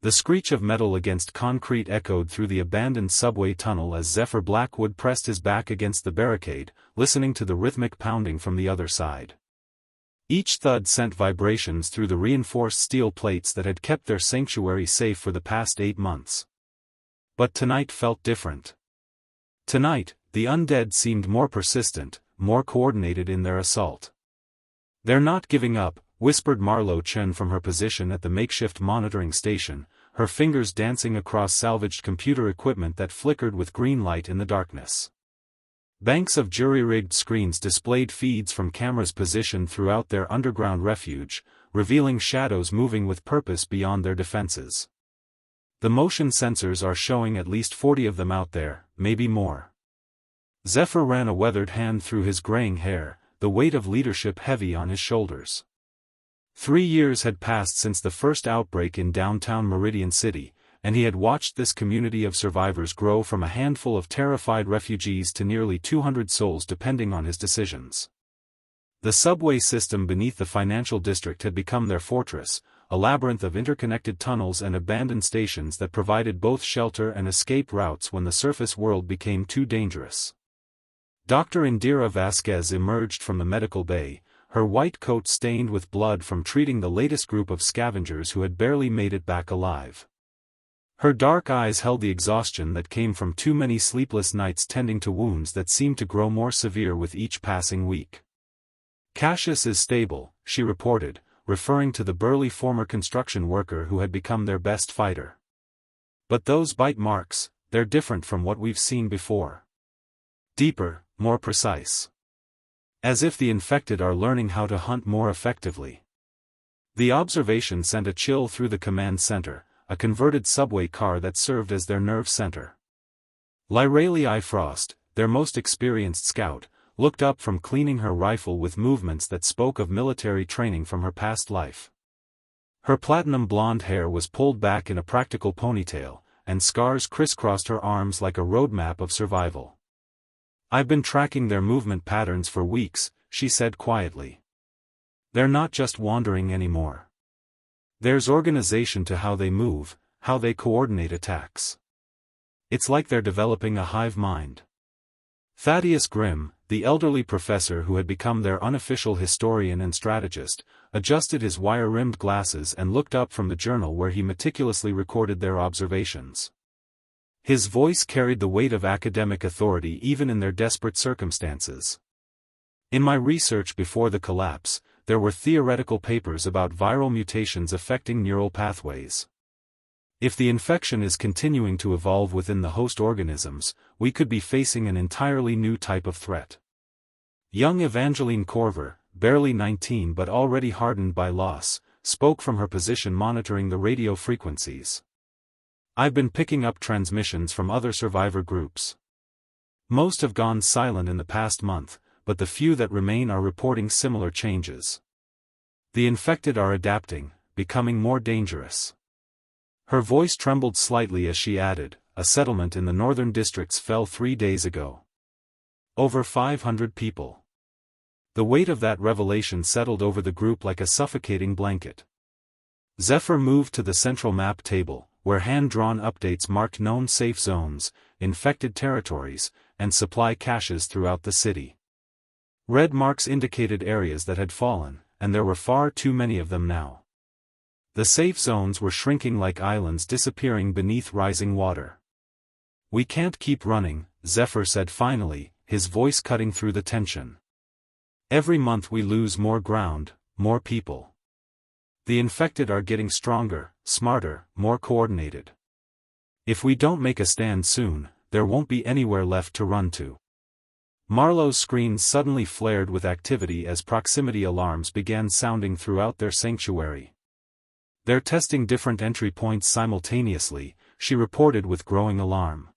The screech of metal against concrete echoed through the abandoned subway tunnel as Zephyr Blackwood pressed his back against the barricade, listening to the rhythmic pounding from the other side. Each thud sent vibrations through the reinforced steel plates that had kept their sanctuary safe for the past 8 months. But tonight felt different. Tonight, the undead seemed more persistent, more coordinated in their assault. "They're not giving up," whispered Marlo Chen from her position at the makeshift monitoring station, her fingers dancing across salvaged computer equipment that flickered with green light in the darkness. Banks of jury-rigged screens displayed feeds from cameras positioned throughout their underground refuge, revealing shadows moving with purpose beyond their defenses. "The motion sensors are showing at least 40 of them out there, maybe more." Zephyr ran a weathered hand through his graying hair, the weight of leadership heavy on his shoulders. 3 years had passed since the first outbreak in downtown Meridian City, and he had watched this community of survivors grow from a handful of terrified refugees to nearly 200 souls depending on his decisions. The subway system beneath the financial district had become their fortress, a labyrinth of interconnected tunnels and abandoned stations that provided both shelter and escape routes when the surface world became too dangerous. Dr. Indira Vasquez emerged from the medical bay, her white coat stained with blood from treating the latest group of scavengers who had barely made it back alive. Her dark eyes held the exhaustion that came from too many sleepless nights tending to wounds that seemed to grow more severe with each passing week. "Cassius is stable," she reported, referring to the burly former construction worker who had become their best fighter. "But those bite marks, they're different from what we've seen before. Deeper, more precise. As if the infected are learning how to hunt more effectively." The observation sent a chill through the command center, a converted subway car that served as their nerve center. Lyralei Frost, their most experienced scout, looked up from cleaning her rifle with movements that spoke of military training from her past life. Her platinum blonde hair was pulled back in a practical ponytail, and scars crisscrossed her arms like a roadmap of survival. "I've been tracking their movement patterns for weeks," she said quietly. "They're not just wandering anymore. There's organization to how they move, how they coordinate attacks. It's like they're developing a hive mind." Thaddeus Grimm, the elderly professor who had become their unofficial historian and strategist, adjusted his wire-rimmed glasses and looked up from the journal where he meticulously recorded their observations. His voice carried the weight of academic authority even in their desperate circumstances. "In my research before the collapse, there were theoretical papers about viral mutations affecting neural pathways. If the infection is continuing to evolve within the host organisms, we could be facing an entirely new type of threat." Young Evangeline Corver, barely 19 but already hardened by loss, spoke from her position monitoring the radio frequencies. "I've been picking up transmissions from other survivor groups. Most have gone silent in the past month, but the few that remain are reporting similar changes. The infected are adapting, becoming more dangerous." Her voice trembled slightly as she added, "A settlement in the northern districts fell 3 days ago. Over 500 people." The weight of that revelation settled over the group like a suffocating blanket. Zephyr moved to the central map table, where hand-drawn updates marked known safe zones, infected territories, and supply caches throughout the city. Red marks indicated areas that had fallen, and there were far too many of them now. The safe zones were shrinking like islands disappearing beneath rising water. "We can't keep running," Zephyr said finally, his voice cutting through the tension. "Every month we lose more ground, more people. The infected are getting stronger, smarter, more coordinated. If we don't make a stand soon, there won't be anywhere left to run to." Marlowe's screen suddenly flared with activity as proximity alarms began sounding throughout their sanctuary. "They're testing different entry points simultaneously," she reported with growing alarm.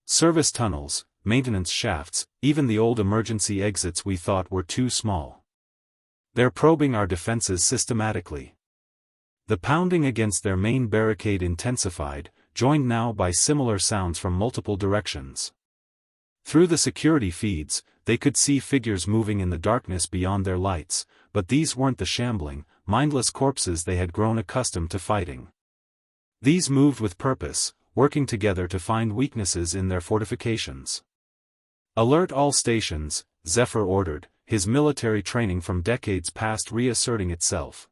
"Service tunnels, maintenance shafts, even the old emergency exits we thought were too small. They're probing our defenses systematically." The pounding against their main barricade intensified, joined now by similar sounds from multiple directions. Through the security feeds, they could see figures moving in the darkness beyond their lights, but these weren't the shambling, mindless corpses they had grown accustomed to fighting. These moved with purpose, working together to find weaknesses in their fortifications. "Alert all stations," Zephyr ordered, his military training from decades past reasserting itself.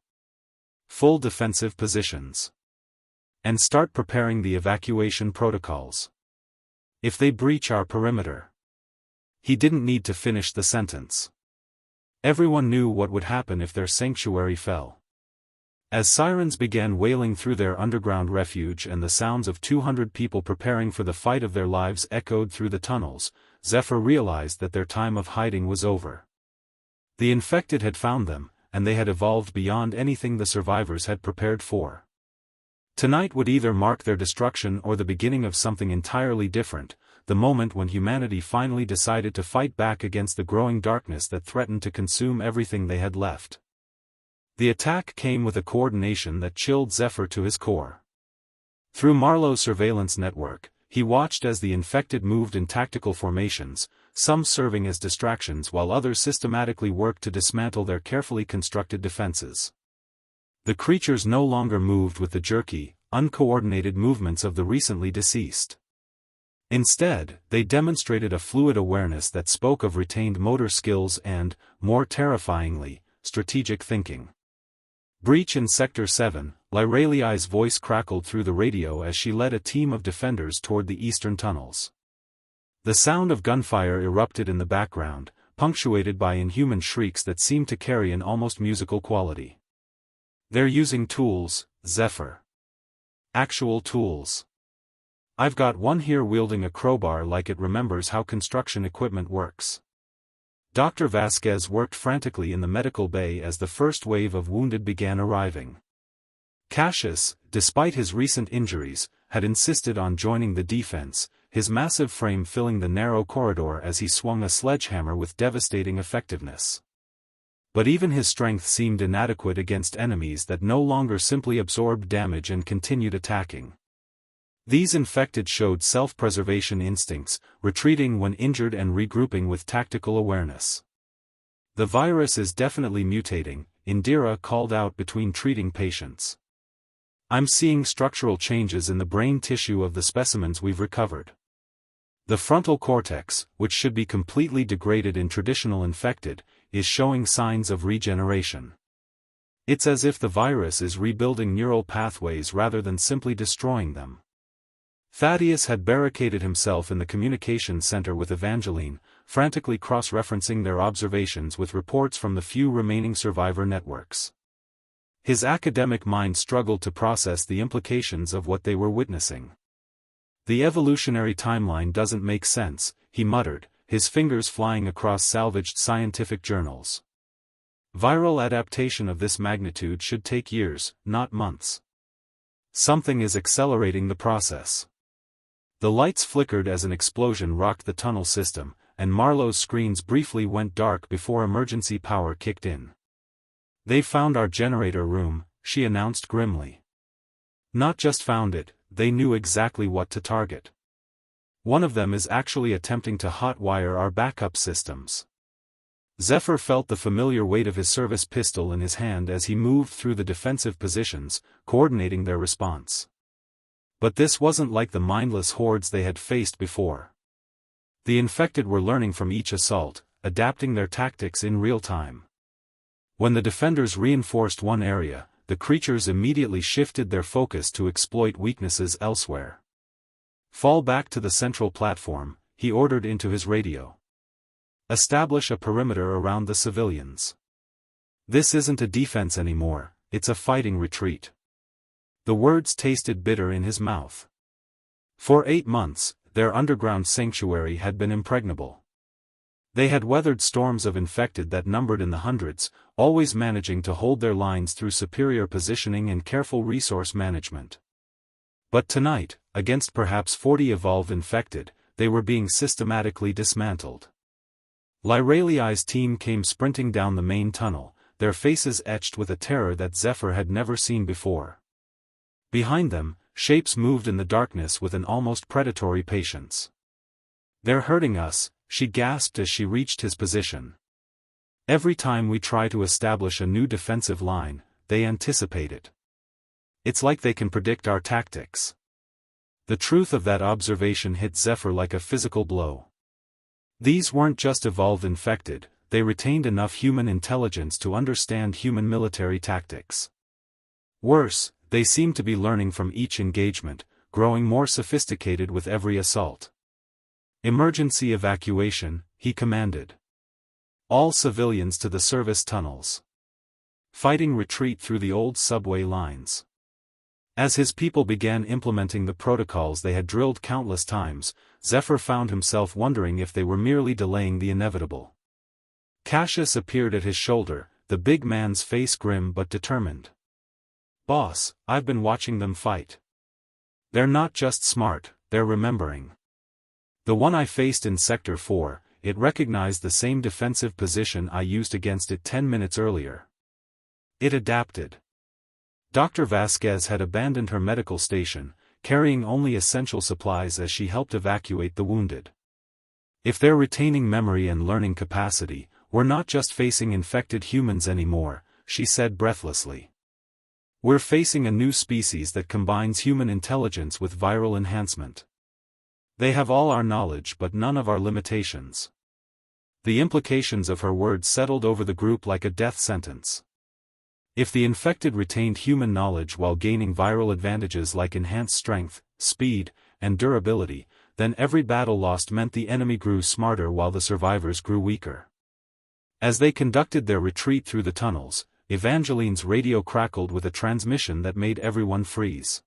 "Full defensive positions. And start preparing the evacuation protocols. If they breach our perimeter." He didn't need to finish the sentence. Everyone knew what would happen if their sanctuary fell. As sirens began wailing through their underground refuge and the sounds of 200 people preparing for the fight of their lives echoed through the tunnels, Zephyr realized that their time of hiding was over. The infected had found them, and they had evolved beyond anything the survivors had prepared for. Tonight would either mark their destruction or the beginning of something entirely different, the moment when humanity finally decided to fight back against the growing darkness that threatened to consume everything they had left. The attack came with a coordination that chilled Zephyr to his core. Through Marlowe's surveillance network, he watched as the infected moved in tactical formations, some serving as distractions while others systematically worked to dismantle their carefully constructed defenses. The creatures no longer moved with the jerky, uncoordinated movements of the recently deceased. Instead, they demonstrated a fluid awareness that spoke of retained motor skills and, more terrifyingly, strategic thinking. "Breach in Sector 7, Lyraliai's voice crackled through the radio as she led a team of defenders toward the eastern tunnels. The sound of gunfire erupted in the background, punctuated by inhuman shrieks that seemed to carry an almost musical quality. "They're using tools, Zephyr. Actual tools. I've got one here wielding a crowbar like it remembers how construction equipment works." Dr. Vasquez worked frantically in the medical bay as the first wave of wounded began arriving. Cassius, despite his recent injuries, had insisted on joining the defense, his massive frame filling the narrow corridor as he swung a sledgehammer with devastating effectiveness. But even his strength seemed inadequate against enemies that no longer simply absorbed damage and continued attacking. These infected showed self-preservation instincts, retreating when injured and regrouping with tactical awareness. "The virus is definitely mutating," Indira called out between treating patients. "I'm seeing structural changes in the brain tissue of the specimens we've recovered. The frontal cortex, which should be completely degraded in traditional infected, is showing signs of regeneration. It's as if the virus is rebuilding neural pathways rather than simply destroying them." Thaddeus had barricaded himself in the communications center with Evangeline, frantically cross-referencing their observations with reports from the few remaining survivor networks. His academic mind struggled to process the implications of what they were witnessing. "The evolutionary timeline doesn't make sense," he muttered, his fingers flying across salvaged scientific journals. "Viral adaptation of this magnitude should take years, not months. Something is accelerating the process." The lights flickered as an explosion rocked the tunnel system, and Marlowe's screens briefly went dark before emergency power kicked in. "They found our generator room," she announced grimly. "Not just found it, they knew exactly what to target. One of them is actually attempting to hotwire our backup systems." Zephyr felt the familiar weight of his service pistol in his hand as he moved through the defensive positions, coordinating their response. But this wasn't like the mindless hordes they had faced before. The infected were learning from each assault, adapting their tactics in real time. When the defenders reinforced one area, the creatures immediately shifted their focus to exploit weaknesses elsewhere. "Fall back to the central platform," he ordered into his radio. "Establish a perimeter around the civilians. This isn't a defense anymore, it's a fighting retreat." The words tasted bitter in his mouth. For 8 months, their underground sanctuary had been impregnable. They had weathered storms of infected that numbered in the hundreds, always managing to hold their lines through superior positioning and careful resource management. But tonight, against perhaps 40 evolved infected, they were being systematically dismantled. Lyraliai's team came sprinting down the main tunnel, their faces etched with a terror that Zephyr had never seen before. Behind them, shapes moved in the darkness with an almost predatory patience. "They're hurting us," she gasped as she reached his position. "Every time we try to establish a new defensive line, they anticipate it. It's like they can predict our tactics. The truth of that observation hit Zephyr like a physical blow. These weren't just evolved infected, they retained enough human intelligence to understand human military tactics. Worse, they seemed to be learning from each engagement, growing more sophisticated with every assault. Emergency evacuation, he commanded. All civilians to the service tunnels. Fighting retreat through the old subway lines. As his people began implementing the protocols they had drilled countless times, Zephyr found himself wondering if they were merely delaying the inevitable. Cassius appeared at his shoulder, the big man's face grim but determined. "Boss, I've been watching them fight. They're not just smart, they're remembering. The one I faced in Sector 4, it recognized the same defensive position I used against it 10 minutes earlier. It adapted." Dr. Vasquez had abandoned her medical station, carrying only essential supplies as she helped evacuate the wounded. "If they're retaining memory and learning capacity, we're not just facing infected humans anymore," she said breathlessly. "We're facing a new species that combines human intelligence with viral enhancement. They have all our knowledge but none of our limitations." The implications of her words settled over the group like a death sentence. If the infected retained human knowledge while gaining viral advantages like enhanced strength, speed, and durability, then every battle lost meant the enemy grew smarter while the survivors grew weaker. As they conducted their retreat through the tunnels, Evangeline's radio crackled with a transmission that made everyone freeze.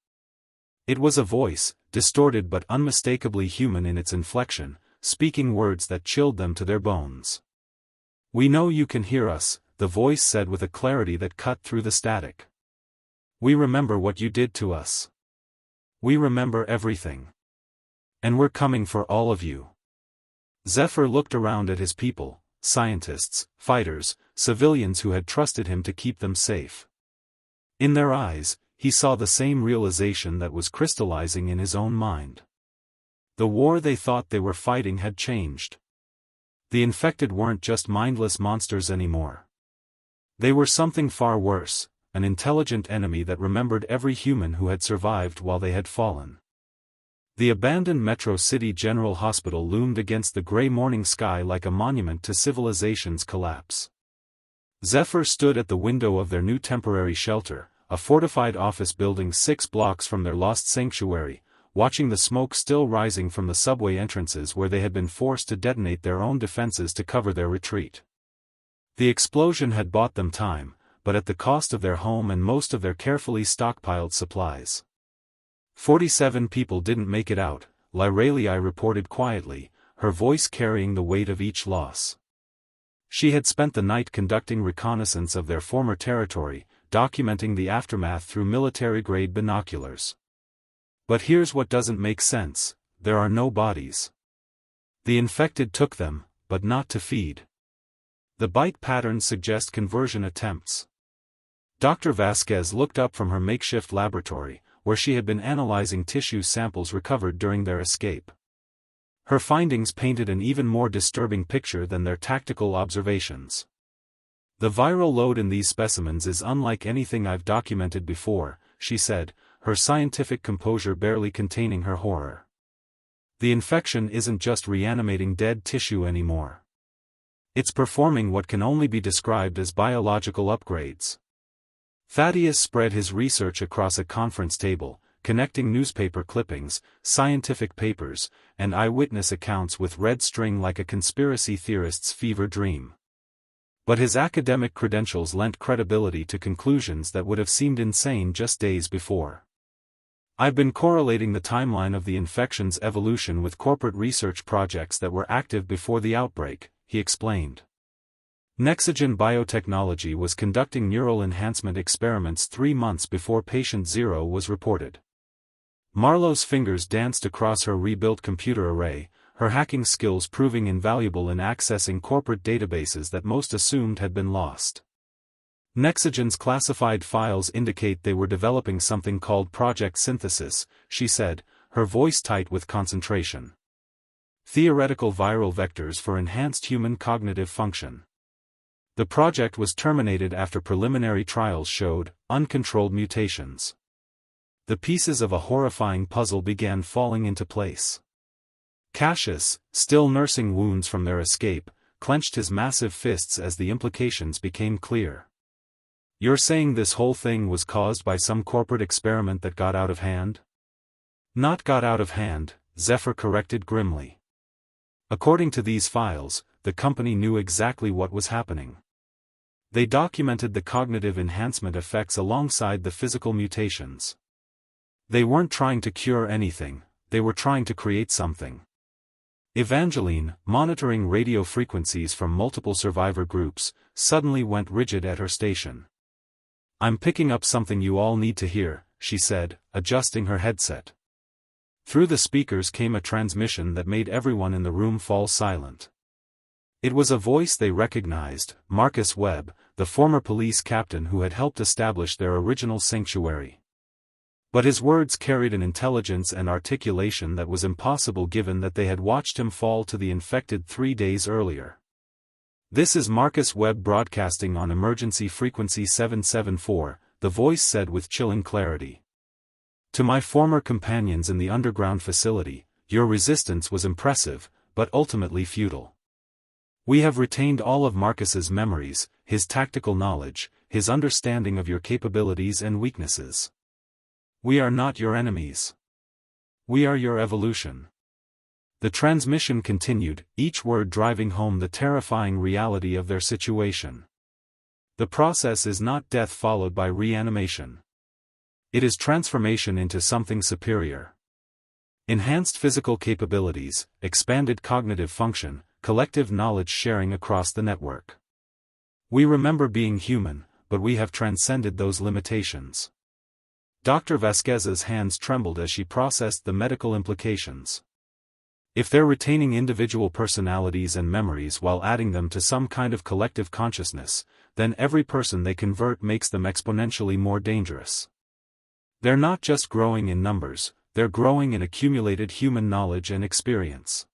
It was a voice, distorted but unmistakably human in its inflection, speaking words that chilled them to their bones. "We know you can hear us," the voice said with a clarity that cut through the static. "We remember what you did to us. We remember everything. And we're coming for all of you." Zephyr looked around at his people, scientists, fighters, civilians who had trusted him to keep them safe. In their eyes, he saw the same realization that was crystallizing in his own mind. The war they thought they were fighting had changed. The infected weren't just mindless monsters anymore. They were something far worse, an intelligent enemy that remembered every human who had survived while they had fallen. The abandoned Metro City General Hospital loomed against the gray morning sky like a monument to civilization's collapse. Zephyr stood at the window of their new temporary shelter, a fortified office building 6 blocks from their lost sanctuary, watching the smoke still rising from the subway entrances where they had been forced to detonate their own defenses to cover their retreat. The explosion had bought them time, but at the cost of their home and most of their carefully stockpiled supplies. 47 people didn't make it out, Lyralii reported quietly, her voice carrying the weight of each loss. She had spent the night conducting reconnaissance of their former territory, documenting the aftermath through military-grade binoculars. But here's what doesn't make sense: there are no bodies. The infected took them, but not to feed. The bite patterns suggest conversion attempts. Dr. Vasquez looked up from her makeshift laboratory, where she had been analyzing tissue samples recovered during their escape. Her findings painted an even more disturbing picture than their tactical observations. "The viral load in these specimens is unlike anything I've documented before," she said, her scientific composure barely containing her horror. "The infection isn't just reanimating dead tissue anymore. It's performing what can only be described as biological upgrades." Thaddeus spread his research across a conference table, connecting newspaper clippings, scientific papers, and eyewitness accounts with red string like a conspiracy theorist's fever dream. But his academic credentials lent credibility to conclusions that would have seemed insane just days before. "I've been correlating the timeline of the infection's evolution with corporate research projects that were active before the outbreak," he explained. Nexogen Biotechnology was conducting neural enhancement experiments 3 months before patient 0 was reported. Marlowe's fingers danced across her rebuilt computer array, her hacking skills proving invaluable in accessing corporate databases that most assumed had been lost. Nexogen's classified files indicate they were developing something called Project Synthesis, she said, her voice tight with concentration. Theoretical viral vectors for enhanced human cognitive function. The project was terminated after preliminary trials showed uncontrolled mutations. The pieces of a horrifying puzzle began falling into place. Cassius, still nursing wounds from their escape, clenched his massive fists as the implications became clear. "You're saying this whole thing was caused by some corporate experiment that got out of hand?" "Not got out of hand," Zephyr corrected grimly. "According to these files, the company knew exactly what was happening. They documented the cognitive enhancement effects alongside the physical mutations. They weren't trying to cure anything, they were trying to create something." Evangeline, monitoring radio frequencies from multiple survivor groups, suddenly went rigid at her station. "I'm picking up something you all need to hear," she said, adjusting her headset. Through the speakers came a transmission that made everyone in the room fall silent. It was a voice they recognized, Marcus Webb, the former police captain who had helped establish their original sanctuary. But his words carried an intelligence and articulation that was impossible given that they had watched him fall to the infected 3 days earlier. "This is Marcus Webb broadcasting on emergency frequency 774, the voice said with chilling clarity. "To my former companions in the underground facility, your resistance was impressive, but ultimately futile. We have retained all of Marcus's memories, his tactical knowledge, his understanding of your capabilities and weaknesses. We are not your enemies. We are your evolution." The transmission continued, each word driving home the terrifying reality of their situation. "The process is not death followed by reanimation. It is transformation into something superior. Enhanced physical capabilities, expanded cognitive function, collective knowledge sharing across the network. We remember being human, but we have transcended those limitations." Dr. Vasquez's hands trembled as she processed the medical implications. If they're retaining individual personalities and memories while adding them to some kind of collective consciousness, then every person they convert makes them exponentially more dangerous. They're not just growing in numbers, they're growing in accumulated human knowledge and experience.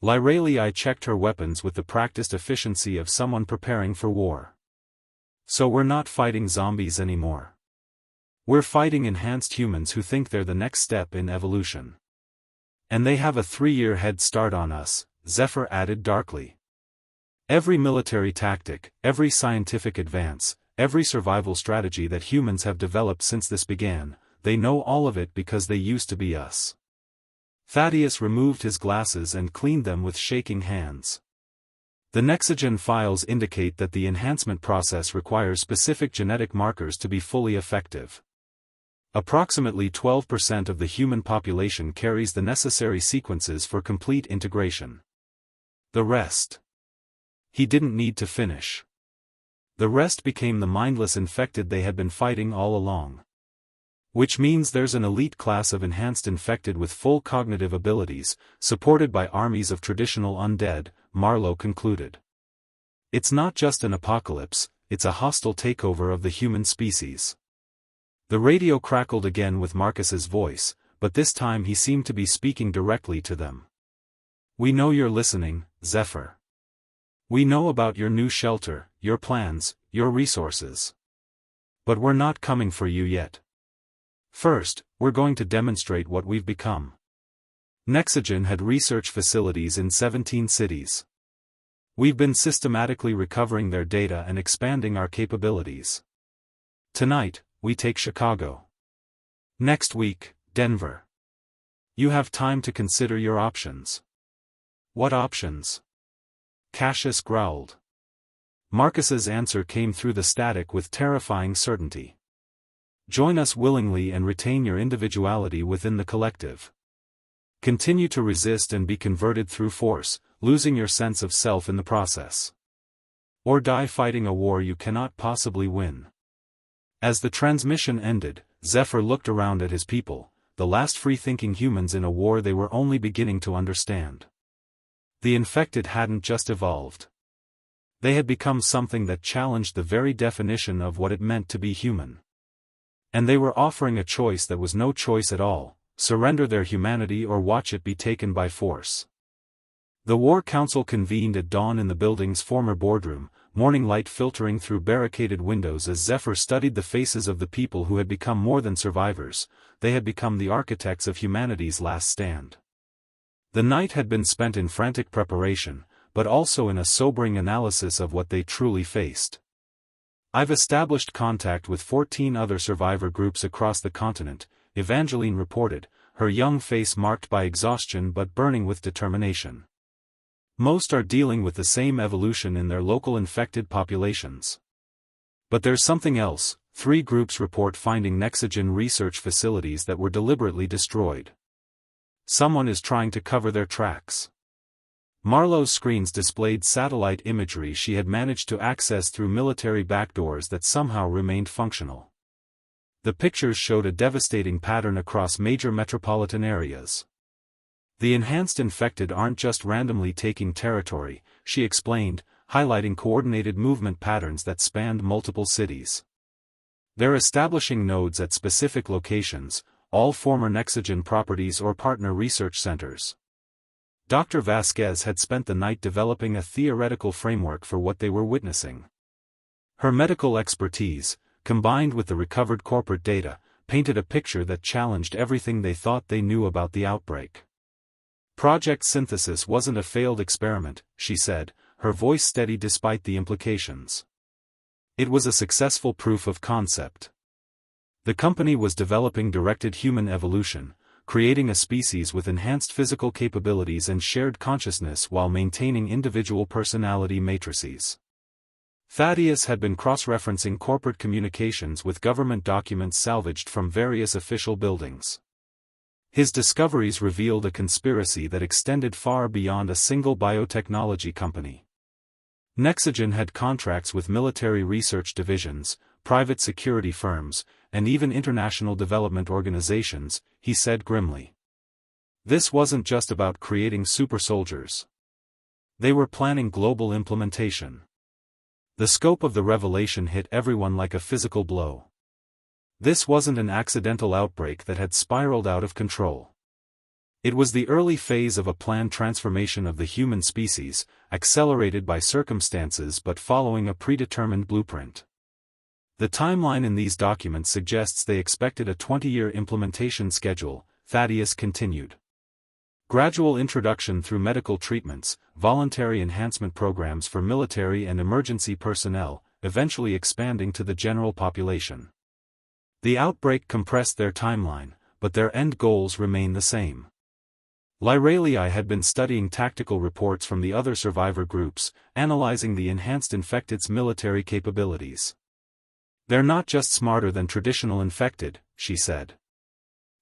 Lyralii checked her weapons with the practiced efficiency of someone preparing for war. "So we're not fighting zombies anymore. We're fighting enhanced humans who think they're the next step in evolution. And they have a 3-year head start on us," Zephyr added darkly. "Every military tactic, every scientific advance, every survival strategy that humans have developed since this began, they know all of it because they used to be us." Thaddeus removed his glasses and cleaned them with shaking hands. "The Nexogen files indicate that the enhancement process requires specific genetic markers to be fully effective. Approximately 12% of the human population carries the necessary sequences for complete integration. The rest." He didn't need to finish. "The rest became the mindless infected they had been fighting all along. Which means there's an elite class of enhanced infected with full cognitive abilities, supported by armies of traditional undead," Marlowe concluded. "It's not just an apocalypse, it's a hostile takeover of the human species." The radio crackled again with Marcus's voice, but this time he seemed to be speaking directly to them. "We know you're listening, Zephyr. We know about your new shelter, your plans, your resources. But we're not coming for you yet. First, we're going to demonstrate what we've become." Nexogen had research facilities in 17 cities. We've been systematically recovering their data and expanding our capabilities. Tonight, we take Chicago. Next week, Denver. You have time to consider your options." "What options?" Cassius growled. Marcus's answer came through the static with terrifying certainty. "Join us willingly and retain your individuality within the collective. Continue to resist and be converted through force, losing your sense of self in the process. Or die fighting a war you cannot possibly win." As the transmission ended, Zephyr looked around at his people, the last free-thinking humans in a war they were only beginning to understand. The infected hadn't just evolved. They had become something that challenged the very definition of what it meant to be human. And they were offering a choice that was no choice at all: surrender their humanity or watch it be taken by force. The War Council convened at dawn in the building's former boardroom, morning light filtering through barricaded windows as Zephyr studied the faces of the people who had become more than survivors, they had become the architects of humanity's last stand. The night had been spent in frantic preparation, but also in a sobering analysis of what they truly faced. "I've established contact with 14 other survivor groups across the continent," Evangeline reported, her young face marked by exhaustion but burning with determination. "Most are dealing with the same evolution in their local infected populations. But there's something else. 3 groups report finding Nexogen research facilities that were deliberately destroyed. Someone is trying to cover their tracks." Marlowe's screens displayed satellite imagery she had managed to access through military backdoors that somehow remained functional. The pictures showed a devastating pattern across major metropolitan areas. "The enhanced infected aren't just randomly taking territory," she explained, highlighting coordinated movement patterns that spanned multiple cities. "They're establishing nodes at specific locations, all former Nexogen properties or partner research centers." Dr. Vasquez had spent the night developing a theoretical framework for what they were witnessing. Her medical expertise, combined with the recovered corporate data, painted a picture that challenged everything they thought they knew about the outbreak. "Project Synthesis wasn't a failed experiment," she said, her voice steady despite the implications. "It was a successful proof of concept. The company was developing directed human evolution, creating a species with enhanced physical capabilities and shared consciousness while maintaining individual personality matrices." Thaddeus had been cross-referencing corporate communications with government documents salvaged from various official buildings. His discoveries revealed a conspiracy that extended far beyond a single biotechnology company. Nexogen had contracts with military research divisions, private security firms, and even international development organizations, he said grimly. This wasn't just about creating super soldiers. They were planning global implementation. The scope of the revelation hit everyone like a physical blow. This wasn't an accidental outbreak that had spiraled out of control. It was the early phase of a planned transformation of the human species, accelerated by circumstances but following a predetermined blueprint. The timeline in these documents suggests they expected a 20-year implementation schedule, Thaddeus continued. Gradual introduction through medical treatments, voluntary enhancement programs for military and emergency personnel, eventually expanding to the general population. The outbreak compressed their timeline, but their end goals remain the same. Lyralii had been studying tactical reports from the other survivor groups, analyzing the enhanced infected's military capabilities. "They're not just smarter than traditional infected," she said.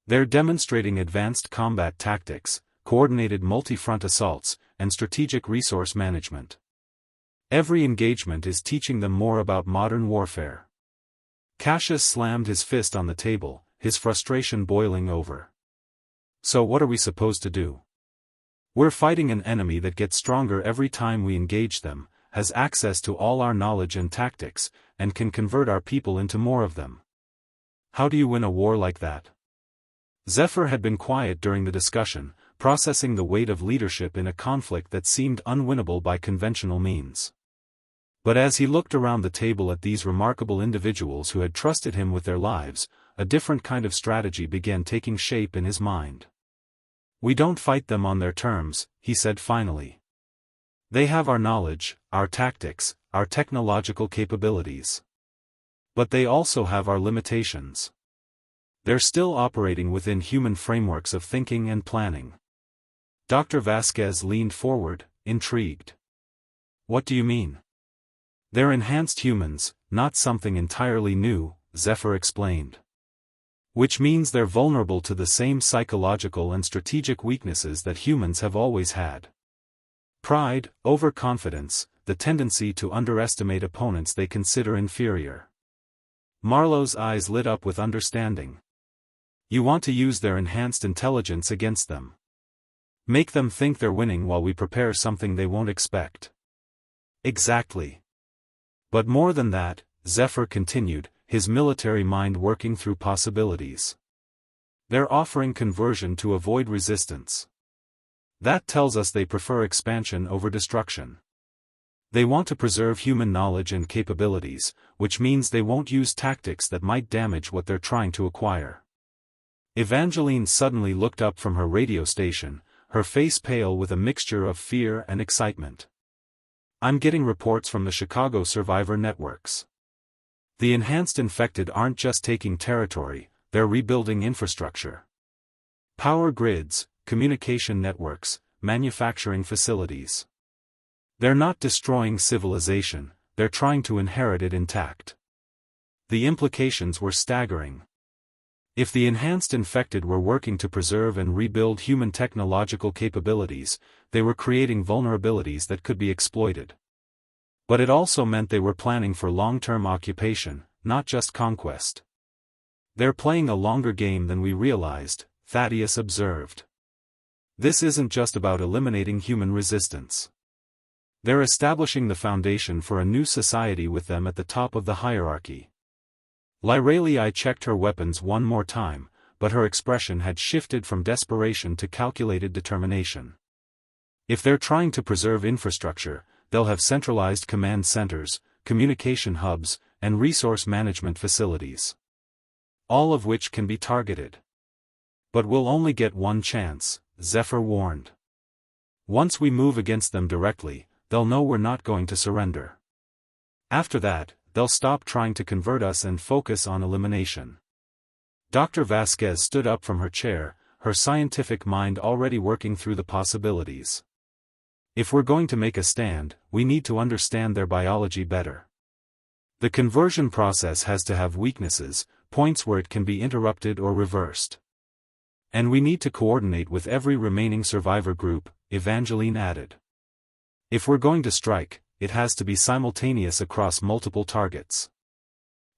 "They're demonstrating advanced combat tactics, coordinated multi-front assaults, and strategic resource management. Every engagement is teaching them more about modern warfare." Cassius slammed his fist on the table, his frustration boiling over. "So what are we supposed to do? We're fighting an enemy that gets stronger every time we engage them, has access to all our knowledge and tactics, and can convert our people into more of them. How do you win a war like that?" Zephyr had been quiet during the discussion, processing the weight of leadership in a conflict that seemed unwinnable by conventional means. But as he looked around the table at these remarkable individuals who had trusted him with their lives, a different kind of strategy began taking shape in his mind. "We don't fight them on their terms," he said finally. "They have our knowledge, our tactics, our technological capabilities. But they also have our limitations. They're still operating within human frameworks of thinking and planning." Dr. Vasquez leaned forward, intrigued. "What do you mean?" "They're enhanced humans, not something entirely new," Zephyr explained. "Which means they're vulnerable to the same psychological and strategic weaknesses that humans have always had. Pride, overconfidence, the tendency to underestimate opponents they consider inferior." Marlowe's eyes lit up with understanding. "You want to use their enhanced intelligence against them. Make them think they're winning while we prepare something they won't expect." "Exactly. But more than that," Zephyr continued, his military mind working through possibilities. "They're offering conversion to avoid resistance. That tells us they prefer expansion over destruction. They want to preserve human knowledge and capabilities, which means they won't use tactics that might damage what they're trying to acquire. Evangeline suddenly looked up from her radio station, her face pale with a mixture of fear and excitement. I'm getting reports from the Chicago survivor networks. The enhanced infected aren't just taking territory, they're rebuilding infrastructure. Power grids, communication networks, manufacturing facilities. They're not destroying civilization, they're trying to inherit it intact. The implications were staggering. If the enhanced infected were working to preserve and rebuild human technological capabilities, they were creating vulnerabilities that could be exploited. But it also meant they were planning for long-term occupation, not just conquest. They're playing a longer game than we realized, Thaddeus observed. This isn't just about eliminating human resistance. They're establishing the foundation for a new society with them at the top of the hierarchy. Lyralii checked her weapons one more time, but her expression had shifted from desperation to calculated determination. If they're trying to preserve infrastructure, they'll have centralized command centers, communication hubs, and resource management facilities. All of which can be targeted. But we'll only get one chance, Zephyr warned. Once we move against them directly, they'll know we're not going to surrender. After that, they'll stop trying to convert us and focus on elimination. Dr. Vasquez stood up from her chair, her scientific mind already working through the possibilities. If we're going to make a stand, we need to understand their biology better. The conversion process has to have weaknesses, points where it can be interrupted or reversed. And we need to coordinate with every remaining survivor group, Evangeline added. If we're going to strike, it has to be simultaneous across multiple targets.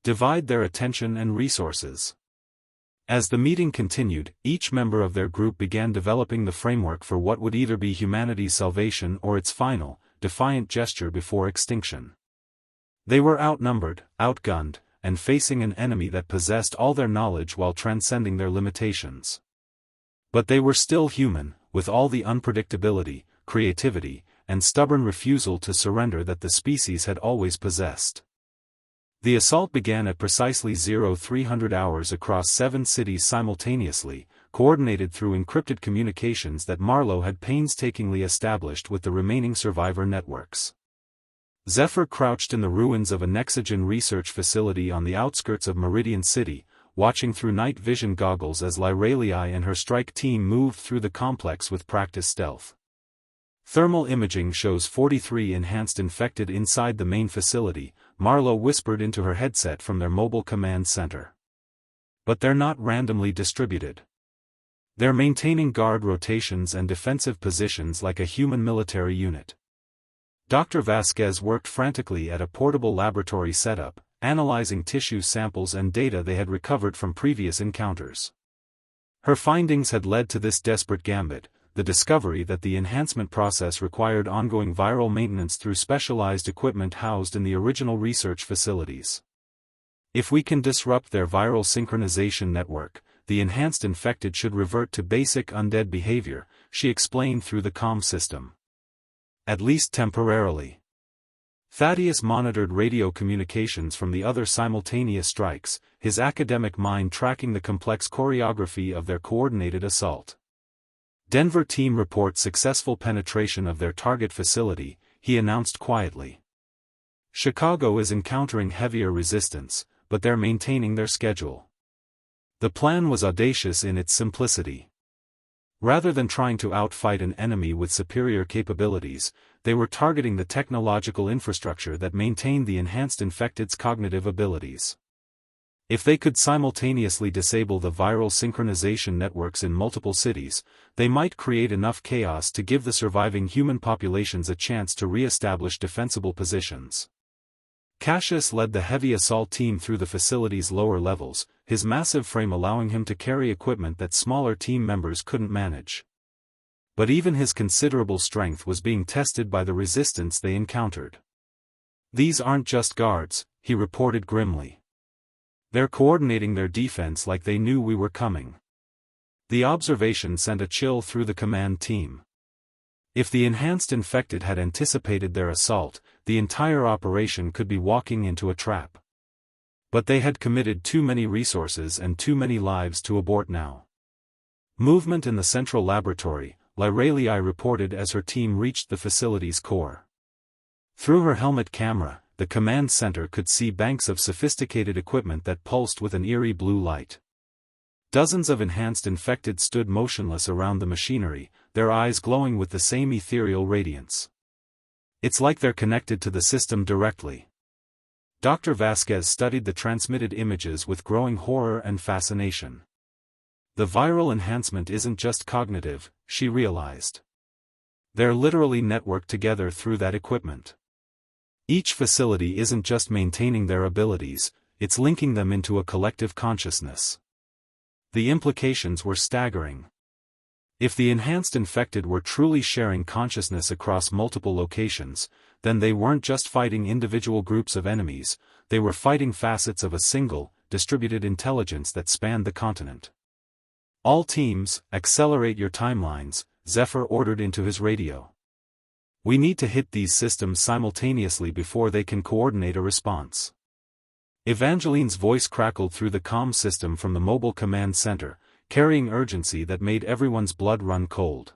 Divide their attention and resources. As the meeting continued, each member of their group began developing the framework for what would either be humanity's salvation or its final, defiant gesture before extinction. They were outnumbered, outgunned, and facing an enemy that possessed all their knowledge while transcending their limitations. But they were still human, with all the unpredictability, creativity, and stubborn refusal to surrender that the species had always possessed. The assault began at precisely 0300 hours across 7 cities simultaneously, coordinated through encrypted communications that Marlowe had painstakingly established with the remaining survivor networks. Zephyr crouched in the ruins of a Nexogen research facility on the outskirts of Meridian City, watching through night vision goggles as Lyralii and her strike team moved through the complex with practiced stealth. Thermal imaging shows 43 enhanced infected inside the main facility, Marlowe whispered into her headset from their mobile command center. But they're not randomly distributed. They're maintaining guard rotations and defensive positions like a human military unit. Dr. Vasquez worked frantically at a portable laboratory setup, analyzing tissue samples and data they had recovered from previous encounters. Her findings had led to this desperate gambit, the discovery that the enhancement process required ongoing viral maintenance through specialized equipment housed in the original research facilities. If we can disrupt their viral synchronization network, the enhanced infected should revert to basic undead behavior, she explained through the comm system. At least temporarily. Thaddeus monitored radio communications from the other simultaneous strikes, his academic mind tracking the complex choreography of their coordinated assault. Denver team reports successful penetration of their target facility, he announced quietly. Chicago is encountering heavier resistance, but they're maintaining their schedule. The plan was audacious in its simplicity. Rather than trying to outfight an enemy with superior capabilities, they were targeting the technological infrastructure that maintained the enhanced infected's cognitive abilities. If they could simultaneously disable the viral synchronization networks in multiple cities, they might create enough chaos to give the surviving human populations a chance to re-establish defensible positions. Cassius led the heavy assault team through the facility's lower levels, his massive frame allowing him to carry equipment that smaller team members couldn't manage. But even his considerable strength was being tested by the resistance they encountered. "These aren't just guards," he reported grimly. "They're coordinating their defense like they knew we were coming." The observation sent a chill through the command team. If the enhanced infected had anticipated their assault, the entire operation could be walking into a trap. But they had committed too many resources and too many lives to abort now. Movement in the central laboratory, Lyralii reported as her team reached the facility's core. Through her helmet camera, the command center could see banks of sophisticated equipment that pulsed with an eerie blue light. Dozens of enhanced infected stood motionless around the machinery, their eyes glowing with the same ethereal radiance. It's like they're connected to the system directly. Dr. Vasquez studied the transmitted images with growing horror and fascination. The viral enhancement isn't just cognitive, she realized. They're literally networked together through that equipment. Each facility isn't just maintaining their abilities, it's linking them into a collective consciousness. The implications were staggering. If the enhanced infected were truly sharing consciousness across multiple locations, then they weren't just fighting individual groups of enemies, they were fighting facets of a single, distributed intelligence that spanned the continent. All teams, accelerate your timelines, Zephyr ordered into his radio. We need to hit these systems simultaneously before they can coordinate a response. Evangeline's voice crackled through the comm system from the mobile command center, carrying urgency that made everyone's blood run cold.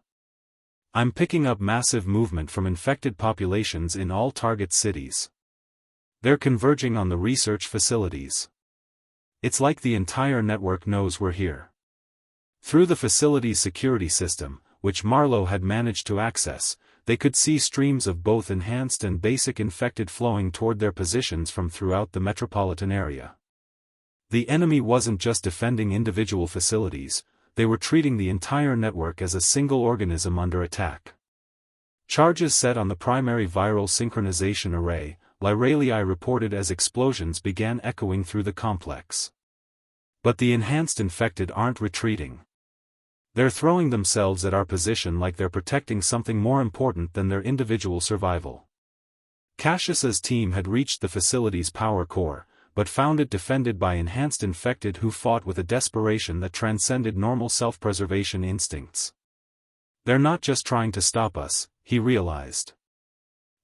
I'm picking up massive movement from infected populations in all target cities. They're converging on the research facilities. It's like the entire network knows we're here. Through the facility's security system, which Marlowe had managed to access, they could see streams of both enhanced and basic infected flowing toward their positions from throughout the metropolitan area. The enemy wasn't just defending individual facilities, they were treating the entire network as a single organism under attack. Charges set on the primary viral synchronization array, Lyralii reported as explosions began echoing through the complex. But the enhanced infected aren't retreating. They're throwing themselves at our position like they're protecting something more important than their individual survival. Cassius's team had reached the facility's power core, but found it defended by enhanced infected who fought with a desperation that transcended normal self-preservation instincts. They're not just trying to stop us, he realized.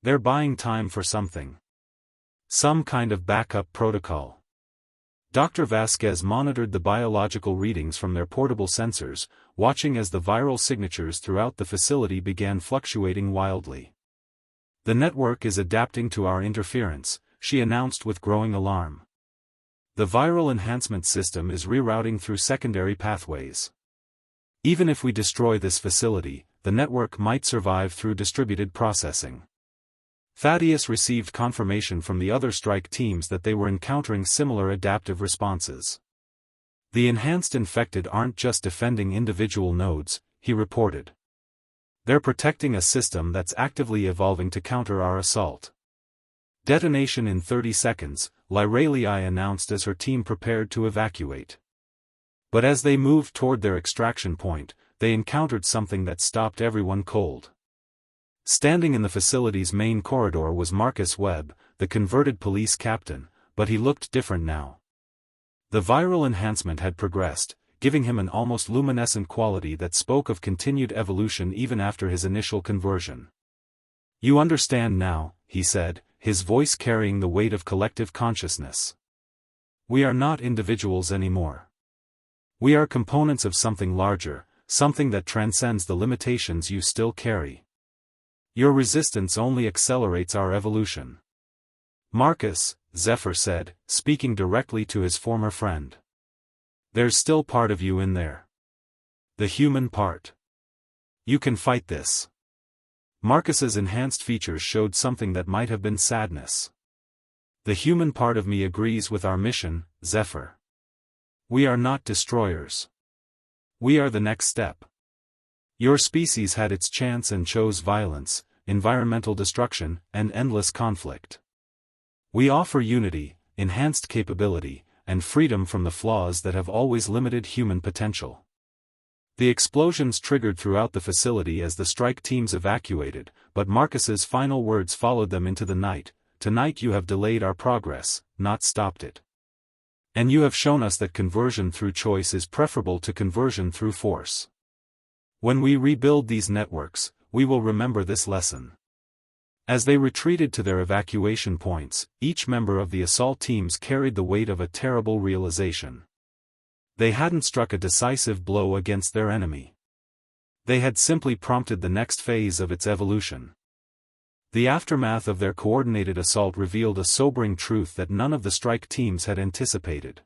They're buying time for something. Some kind of backup protocol. Dr. Vasquez monitored the biological readings from their portable sensors, watching as the viral signatures throughout the facility began fluctuating wildly. The network is adapting to our interference, she announced with growing alarm. The viral enhancement system is rerouting through secondary pathways. Even if we destroy this facility, the network might survive through distributed processing. Thaddeus received confirmation from the other strike teams that they were encountering similar adaptive responses. The enhanced infected aren't just defending individual nodes, he reported. They're protecting a system that's actively evolving to counter our assault. Detonation in 30 seconds, Lyralii announced as her team prepared to evacuate. But as they moved toward their extraction point, they encountered something that stopped everyone cold. Standing in the facility's main corridor was Marcus Webb, the converted police captain, but he looked different now. The viral enhancement had progressed, giving him an almost luminescent quality that spoke of continued evolution even after his initial conversion. You understand now, he said, his voice carrying the weight of collective consciousness. We are not individuals anymore. We are components of something larger, something that transcends the limitations you still carry. Your resistance only accelerates our evolution. Marcus, Zephyr said, speaking directly to his former friend. There's still part of you in there. The human part. You can fight this. Marcus's enhanced features showed something that might have been sadness. The human part of me agrees with our mission, Zephyr. We are not destroyers. We are the next step. Your species had its chance and chose violence, environmental destruction, and endless conflict. We offer unity, enhanced capability, and freedom from the flaws that have always limited human potential. The explosions triggered throughout the facility as the strike teams evacuated, but Marcus's final words followed them into the night. Tonight you have delayed our progress, not stopped it. And you have shown us that conversion through choice is preferable to conversion through force. When we rebuild these networks, We will remember this lesson. As they retreated to their evacuation points, each member of the assault teams carried the weight of a terrible realization. They hadn't struck a decisive blow against their enemy. They had simply prompted the next phase of its evolution. The aftermath of their coordinated assault revealed a sobering truth that none of the strike teams had anticipated.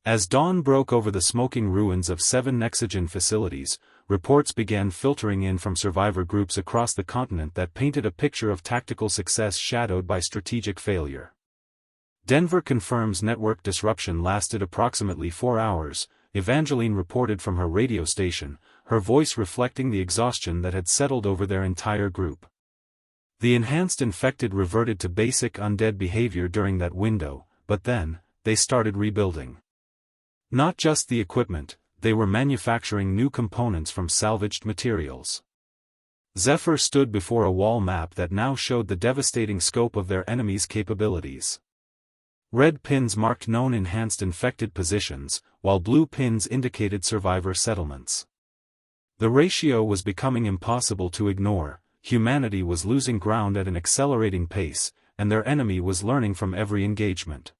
As dawn broke over the smoking ruins of 7 Nexogen facilities, reports began filtering in from survivor groups across the continent that painted a picture of tactical success shadowed by strategic failure. Denver confirms network disruption lasted approximately 4 hours, Evangeline reported from her radio station, her voice reflecting the exhaustion that had settled over their entire group. The enhanced infected reverted to basic undead behavior during that window, but then, they started rebuilding. Not just the equipment, they were manufacturing new components from salvaged materials. Zephyr stood before a wall map that now showed the devastating scope of their enemy's capabilities. Red pins marked known enhanced infected positions, while blue pins indicated survivor settlements. The ratio was becoming impossible to ignore. Humanity was losing ground at an accelerating pace, and their enemy was learning from every engagement.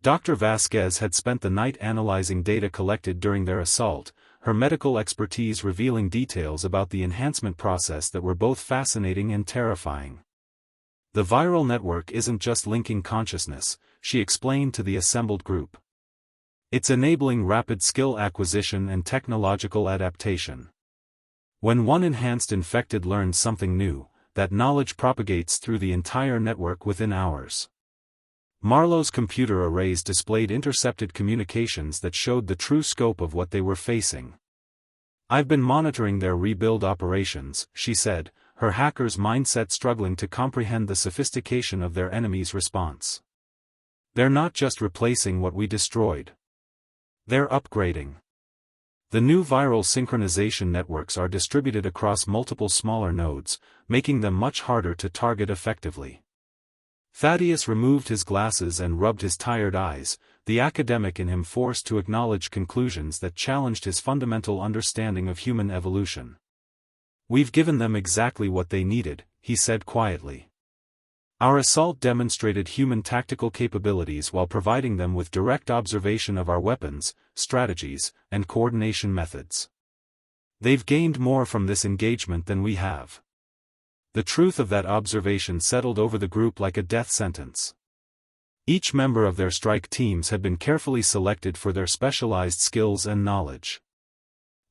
Dr. Vasquez had spent the night analyzing data collected during their assault, her medical expertise revealing details about the enhancement process that were both fascinating and terrifying. The viral network isn't just linking consciousness, she explained to the assembled group. It's enabling rapid skill acquisition and technological adaptation. When one enhanced infected learns something new, that knowledge propagates through the entire network within hours. Marlowe's computer arrays displayed intercepted communications that showed the true scope of what they were facing. I've been monitoring their rebuild operations, she said, her hacker's mindset struggling to comprehend the sophistication of their enemy's response. They're not just replacing what we destroyed. They're upgrading. The new viral synchronization networks are distributed across multiple smaller nodes, making them much harder to target effectively. Thaddeus removed his glasses and rubbed his tired eyes, the academic in him forced to acknowledge conclusions that challenged his fundamental understanding of human evolution. We've given them exactly what they needed, he said quietly. Our assault demonstrated human tactical capabilities while providing them with direct observation of our weapons, strategies, and coordination methods. They've gained more from this engagement than we have. The truth of that observation settled over the group like a death sentence. Each member of their strike teams had been carefully selected for their specialized skills and knowledge.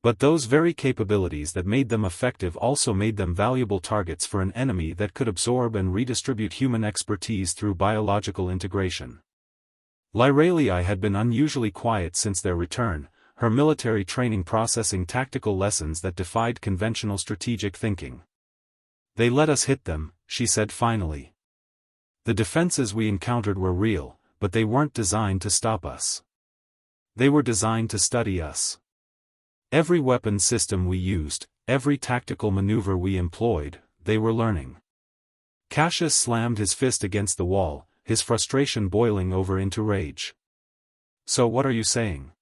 But those very capabilities that made them effective also made them valuable targets for an enemy that could absorb and redistribute human expertise through biological integration. Lyralii had been unusually quiet since their return, her military training processing tactical lessons that defied conventional strategic thinking. They let us hit them, she said finally. The defenses we encountered were real, but they weren't designed to stop us. They were designed to study us. Every weapon system we used, every tactical maneuver we employed, they were learning. Cassius slammed his fist against the wall, his frustration boiling over into rage. So what are you saying?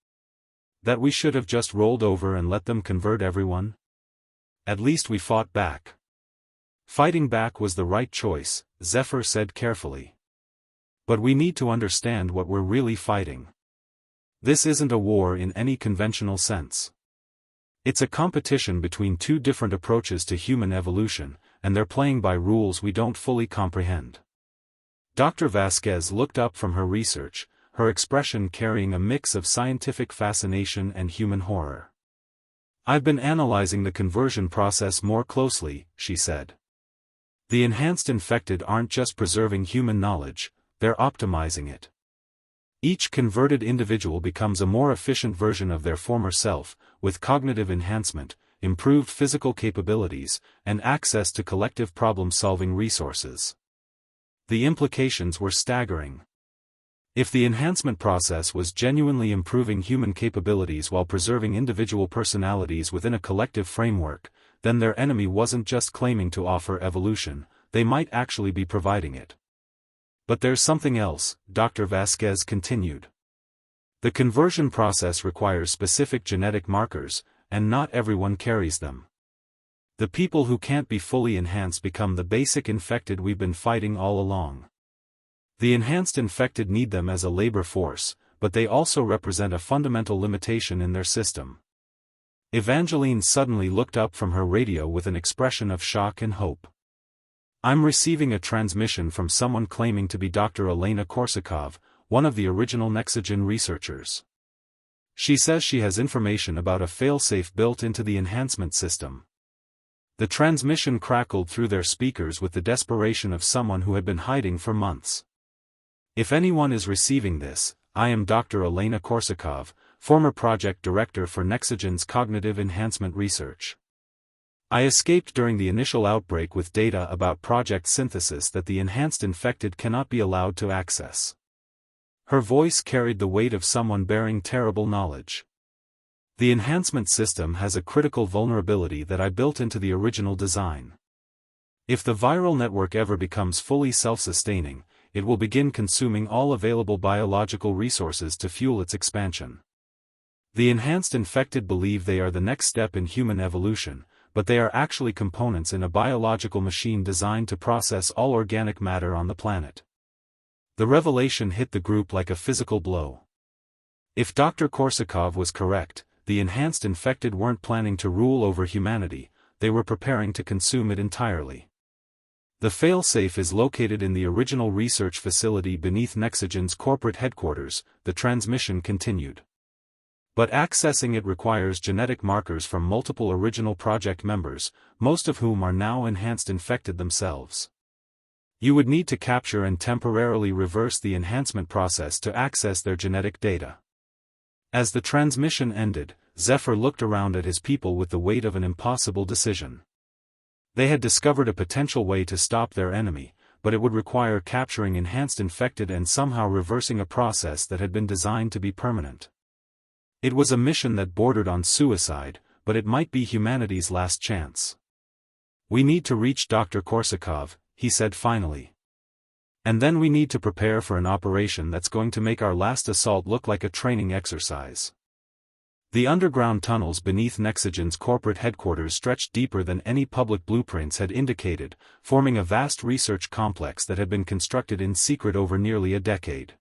That we should have just rolled over and let them convert everyone? At least we fought back. Fighting back was the right choice, Zephyr said carefully. But we need to understand what we're really fighting. This isn't a war in any conventional sense. It's a competition between two different approaches to human evolution, and they're playing by rules we don't fully comprehend. Dr. Vasquez looked up from her research, her expression carrying a mix of scientific fascination and human horror. I've been analyzing the conversion process more closely, she said. The enhanced infected aren't just preserving human knowledge, they're optimizing it. Each converted individual becomes a more efficient version of their former self, with cognitive enhancement, improved physical capabilities, and access to collective problem-solving resources. The implications were staggering. If the enhancement process was genuinely improving human capabilities while preserving individual personalities within a collective framework, then their enemy wasn't just claiming to offer evolution, they might actually be providing it. But there's something else, Dr. Vasquez continued. The conversion process requires specific genetic markers, and not everyone carries them. The people who can't be fully enhanced become the basic infected we've been fighting all along. The enhanced infected need them as a labor force, but they also represent a fundamental limitation in their system. Evangeline suddenly looked up from her radio with an expression of shock and hope. I'm receiving a transmission from someone claiming to be Dr. Elena Korsakov, one of the original Nexogen researchers. She says she has information about a failsafe built into the enhancement system. The transmission crackled through their speakers with the desperation of someone who had been hiding for months. If anyone is receiving this, I am Dr. Elena Korsakov, former project director for Nexogen's cognitive enhancement research. I escaped during the initial outbreak with data about project synthesis that the enhanced infected cannot be allowed to access. Her voice carried the weight of someone bearing terrible knowledge. The enhancement system has a critical vulnerability that I built into the original design. If the viral network ever becomes fully self-sustaining, it will begin consuming all available biological resources to fuel its expansion. The enhanced infected believe they are the next step in human evolution, but they are actually components in a biological machine designed to process all organic matter on the planet. The revelation hit the group like a physical blow. If Dr. Korsakov was correct, the enhanced infected weren't planning to rule over humanity, they were preparing to consume it entirely. The failsafe is located in the original research facility beneath Nexogen's corporate headquarters, the transmission continued. But accessing it requires genetic markers from multiple original project members, most of whom are now enhanced infected themselves. You would need to capture and temporarily reverse the enhancement process to access their genetic data. As the transmission ended, Zephyr looked around at his people with the weight of an impossible decision. They had discovered a potential way to stop their enemy, but it would require capturing enhanced infected and somehow reversing a process that had been designed to be permanent. It was a mission that bordered on suicide, but it might be humanity's last chance. We need to reach Dr. Korsakov, he said finally. And then we need to prepare for an operation that's going to make our last assault look like a training exercise. The underground tunnels beneath Nexogen's corporate headquarters stretched deeper than any public blueprints had indicated, forming a vast research complex that had been constructed in secret over nearly a decade.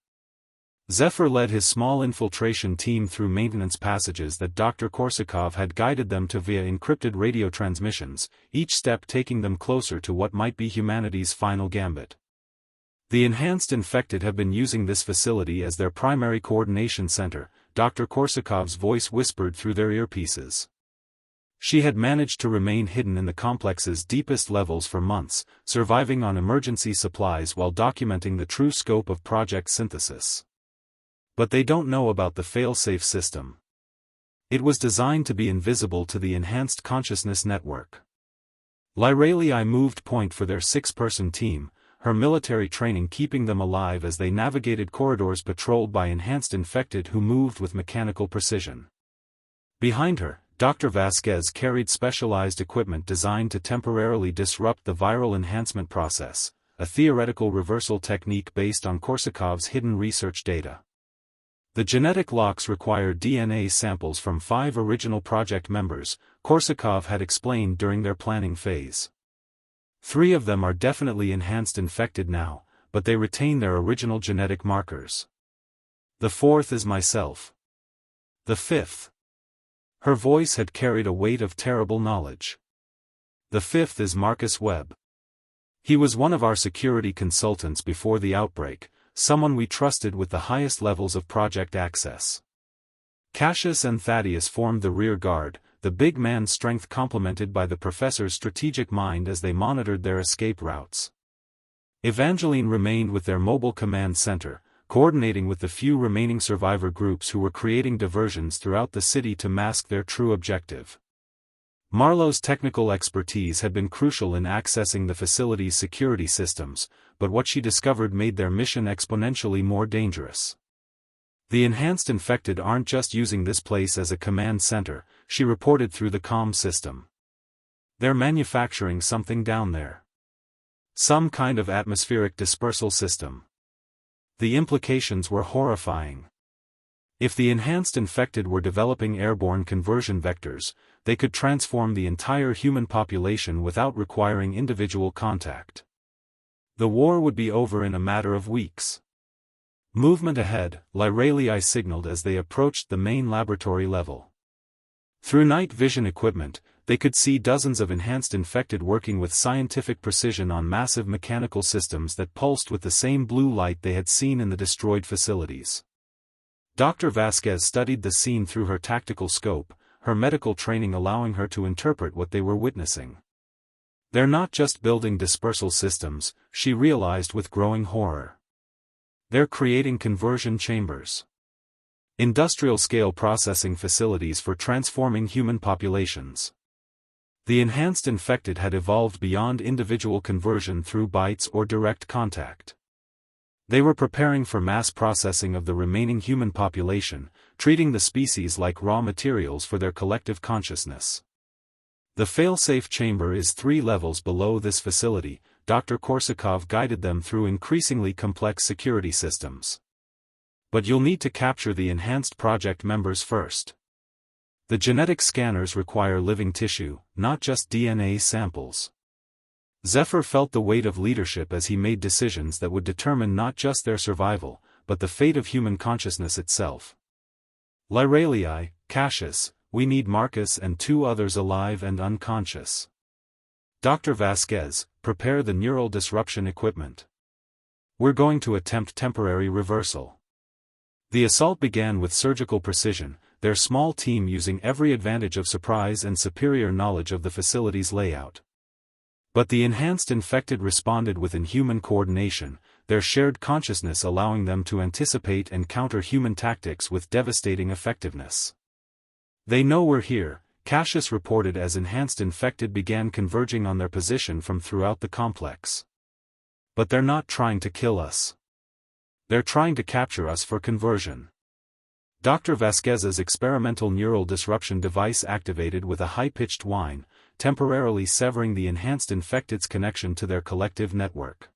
Zephyr led his small infiltration team through maintenance passages that Dr. Korsakov had guided them to via encrypted radio transmissions, each step taking them closer to what might be humanity's final gambit. The enhanced infected have been using this facility as their primary coordination center, Dr. Korsakov's voice whispered through their earpieces. She had managed to remain hidden in the complex's deepest levels for months, surviving on emergency supplies while documenting the true scope of project synthesis. But they don't know about the failsafe system. It was designed to be invisible to the enhanced consciousness network. Lyralii moved point for their 6-person team, her military training keeping them alive as they navigated corridors patrolled by enhanced infected who moved with mechanical precision. Behind her, Dr. Vasquez carried specialized equipment designed to temporarily disrupt the viral enhancement process, a theoretical reversal technique based on Korsakov's hidden research data. The genetic locks required DNA samples from 5 original project members, Korsakov had explained during their planning phase. 3 of them are definitely enhanced infected now, but they retain their original genetic markers. The 4th is myself. The 5th. Her voice had carried a weight of terrible knowledge. The 5th is Marcus Webb. He was one of our security consultants before the outbreak, someone we trusted with the highest levels of project access. Cassius and Thaddeus formed the rear guard, the big man's strength complemented by the professor's strategic mind as they monitored their escape routes. Evangeline remained with their mobile command center, coordinating with the few remaining survivor groups who were creating diversions throughout the city to mask their true objective. Marlowe's technical expertise had been crucial in accessing the facility's security systems, but what she discovered made their mission exponentially more dangerous. The enhanced infected aren't just using this place as a command center, she reported through the comm system. They're manufacturing something down there. Some kind of atmospheric dispersal system. The implications were horrifying. If the enhanced infected were developing airborne conversion vectors, they could transform the entire human population without requiring individual contact. The war would be over in a matter of weeks. Movement ahead, Lyralii signaled as they approached the main laboratory level. Through night vision equipment, they could see dozens of enhanced infected working with scientific precision on massive mechanical systems that pulsed with the same blue light they had seen in the destroyed facilities. Dr. Vasquez studied the scene through her tactical scope, her medical training allowing her to interpret what they were witnessing. They're not just building dispersal systems, she realized with growing horror. They're creating conversion chambers. Industrial-scale processing facilities for transforming human populations. The enhanced infected had evolved beyond individual conversion through bites or direct contact. They were preparing for mass processing of the remaining human population, treating the species like raw materials for their collective consciousness. The fail-safe chamber is 3 levels below this facility. Dr. Korsakov guided them through increasingly complex security systems. But you'll need to capture the enhanced project members first. The genetic scanners require living tissue, not just DNA samples. Zephyr felt the weight of leadership as he made decisions that would determine not just their survival, but the fate of human consciousness itself. Lyralii, Cassius, we need Marcus and 2 others alive and unconscious. Dr. Vasquez, prepare the neural disruption equipment. We're going to attempt temporary reversal. The assault began with surgical precision, their small team using every advantage of surprise and superior knowledge of the facility's layout. But the enhanced infected responded with inhuman coordination, their shared consciousness allowing them to anticipate and counter human tactics with devastating effectiveness. They know we're here, Cassius reported as enhanced infected began converging on their position from throughout the complex. But they're not trying to kill us. They're trying to capture us for conversion. Dr. Vasquez's experimental neural disruption device activated with a high-pitched whine, temporarily severing the enhanced infected's connection to their collective network.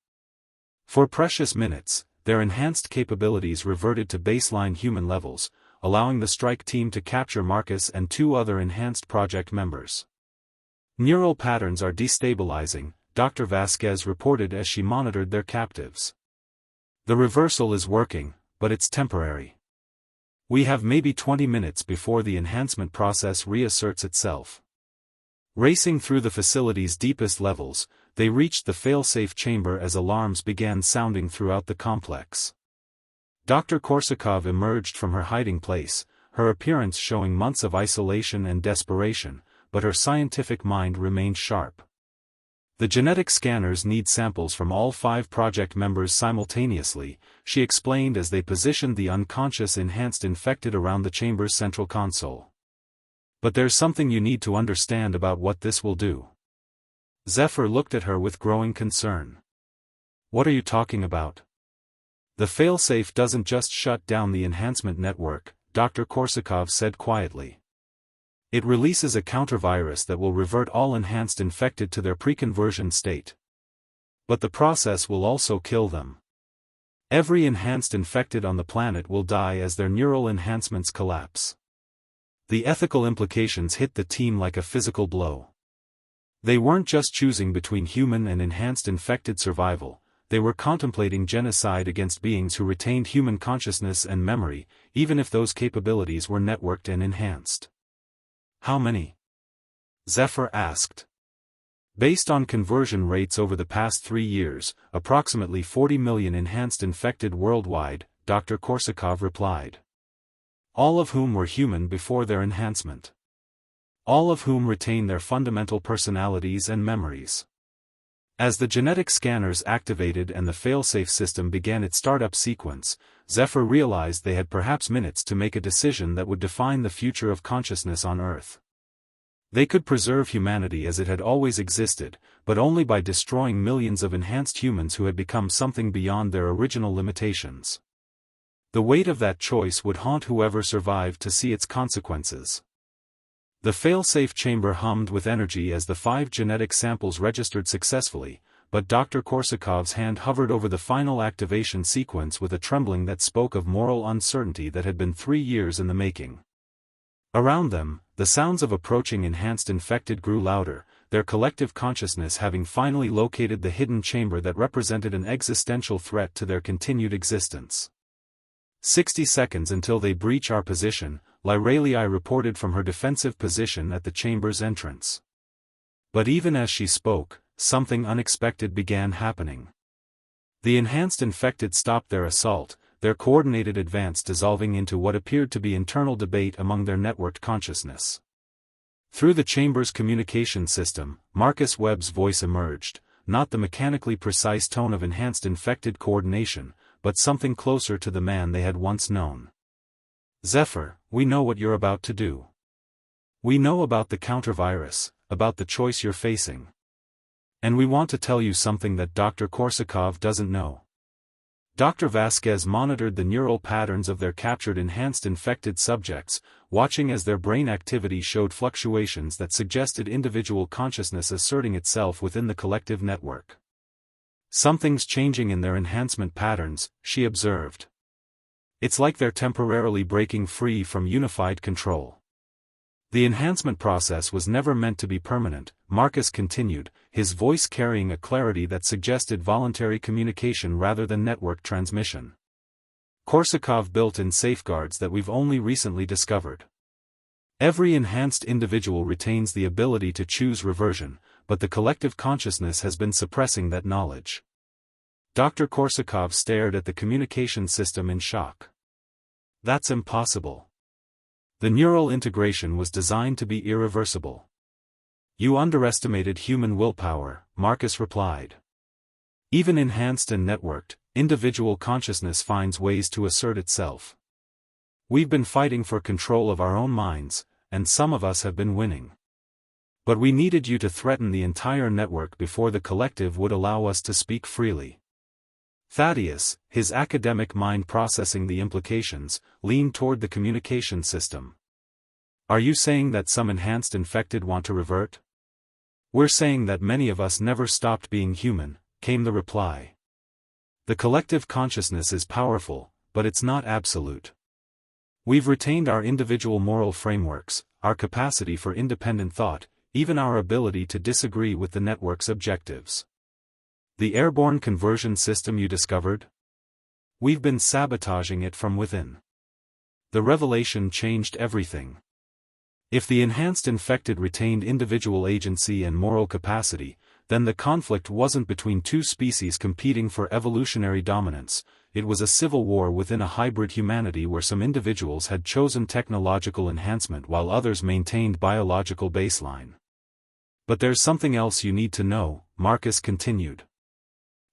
For precious minutes, their enhanced capabilities reverted to baseline human levels, allowing the strike team to capture Marcus and 2 other enhanced project members. Neural patterns are destabilizing, Dr. Vasquez reported as she monitored their captives. The reversal is working, but it's temporary. We have maybe 20 minutes before the enhancement process reasserts itself. Racing through the facility's deepest levels, they reached the fail-safe chamber as alarms began sounding throughout the complex. Dr. Korsakov emerged from her hiding place, her appearance showing months of isolation and desperation, but her scientific mind remained sharp. The genetic scanners need samples from all 5 project members simultaneously, she explained as they positioned the unconscious enhanced infected around the chamber's central console. But there's something you need to understand about what this will do. Zephyr looked at her with growing concern. What are you talking about? The failsafe doesn't just shut down the enhancement network, Dr. Korsakov said quietly. It releases a countervirus that will revert all enhanced infected to their pre-conversion state. But the process will also kill them. Every enhanced infected on the planet will die as their neural enhancements collapse. The ethical implications hit the team like a physical blow. They weren't just choosing between human and enhanced infected survival, they were contemplating genocide against beings who retained human consciousness and memory, even if those capabilities were networked and enhanced. How many? Zephyr asked. Based on conversion rates over the past 3 years, approximately 40 million enhanced infected worldwide, Dr. Korsakov replied. All of whom were human before their enhancement. All of whom retain their fundamental personalities and memories. As the genetic scanners activated and the failsafe system began its startup sequence, Zephyr realized they had perhaps minutes to make a decision that would define the future of consciousness on Earth. They could preserve humanity as it had always existed, but only by destroying millions of enhanced humans who had become something beyond their original limitations. The weight of that choice would haunt whoever survived to see its consequences. The failsafe chamber hummed with energy as the 5 genetic samples registered successfully, but Dr. Korsakov's hand hovered over the final activation sequence with a trembling that spoke of moral uncertainty that had been 3 years in the making. Around them, the sounds of approaching enhanced infected grew louder, their collective consciousness having finally located the hidden chamber that represented an existential threat to their continued existence. 60 seconds until they breach our position, Lyralii reported from her defensive position at the chamber's entrance. But even as she spoke, something unexpected began happening. The enhanced infected stopped their assault, their coordinated advance dissolving into what appeared to be internal debate among their networked consciousness. Through the chamber's communication system, Marcus Webb's voice emerged, not the mechanically precise tone of enhanced infected coordination, but something closer to the man they had once known. "Zephyr, we know what you're about to do. We know about the countervirus, about the choice you're facing. And we want to tell you something that Dr. Korsakov doesn't know." Dr. Vasquez monitored the neural patterns of their captured enhanced infected subjects, watching as their brain activity showed fluctuations that suggested individual consciousness asserting itself within the collective network. "Something's changing in their enhancement patterns," she observed. "It's like they're temporarily breaking free from unified control." "The enhancement process was never meant to be permanent," Marcus continued, his voice carrying a clarity that suggested voluntary communication rather than network transmission. "Korsakov built in safeguards that we've only recently discovered. Every enhanced individual retains the ability to choose reversion, but the collective consciousness has been suppressing that knowledge." Dr. Korsakov stared at the communication system in shock. "That's impossible. The neural integration was designed to be irreversible." "You underestimated human willpower," Marcus replied. "Even enhanced and networked, individual consciousness finds ways to assert itself. We've been fighting for control of our own minds, and some of us have been winning. But we needed you to threaten the entire network before the collective would allow us to speak freely." Thaddeus, his academic mind processing the implications, leaned toward the communication system. "Are you saying that some enhanced infected want to revert?" "We're saying that many of us never stopped being human," came the reply. "The collective consciousness is powerful, but it's not absolute. We've retained our individual moral frameworks, our capacity for independent thought, even our ability to disagree with the network's objectives." "The airborne conversion system you discovered? We've been sabotaging it from within. The revelation changed everything. If the enhanced infected retained individual agency and moral capacity, then the conflict wasn't between two species competing for evolutionary dominance, it was a civil war within a hybrid humanity where some individuals had chosen technological enhancement while others maintained biological baseline. But there's something else you need to know," Marcus continued.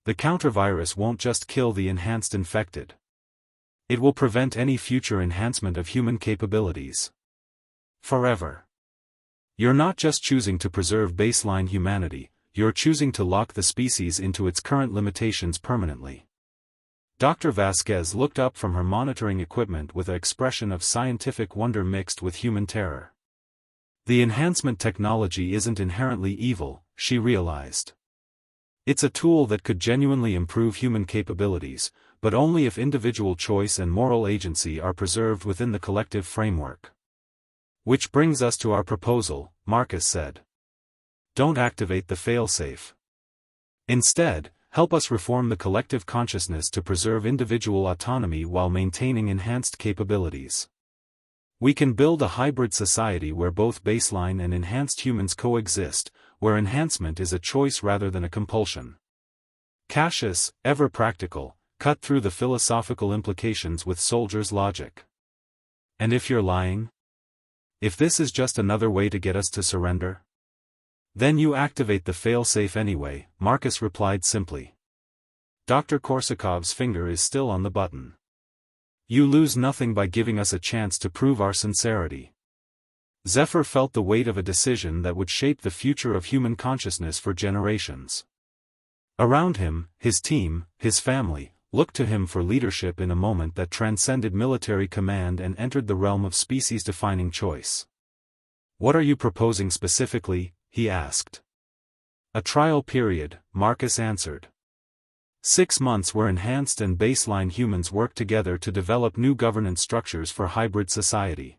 "The countervirus won't just kill the enhanced infected. It will prevent any future enhancement of human capabilities. Forever. You're not just choosing to preserve baseline humanity, you're choosing to lock the species into its current limitations permanently." Dr. Vasquez looked up from her monitoring equipment with an expression of scientific wonder mixed with human terror. "The enhancement technology isn't inherently evil," she realized. "It's a tool that could genuinely improve human capabilities, but only if individual choice and moral agency are preserved within the collective framework." "Which brings us to our proposal," Marcus said. "Don't activate the failsafe. Instead, help us reform the collective consciousness to preserve individual autonomy while maintaining enhanced capabilities. We can build a hybrid society where both baseline and enhanced humans coexist, where enhancement is a choice rather than a compulsion." Cassius, ever practical, cut through the philosophical implications with soldier's logic. "And if you're lying? If this is just another way to get us to surrender? Then you activate the failsafe anyway," Marcus replied simply. "Dr. Korsakov's finger is still on the button. You lose nothing by giving us a chance to prove our sincerity." Zephyr felt the weight of a decision that would shape the future of human consciousness for generations. Around him, his team, his family, looked to him for leadership in a moment that transcended military command and entered the realm of species-defining choice. "What are you proposing specifically?" he asked. A trial period, Marcus answered. 6 months where enhanced and baseline humans work together to develop new governance structures for hybrid society.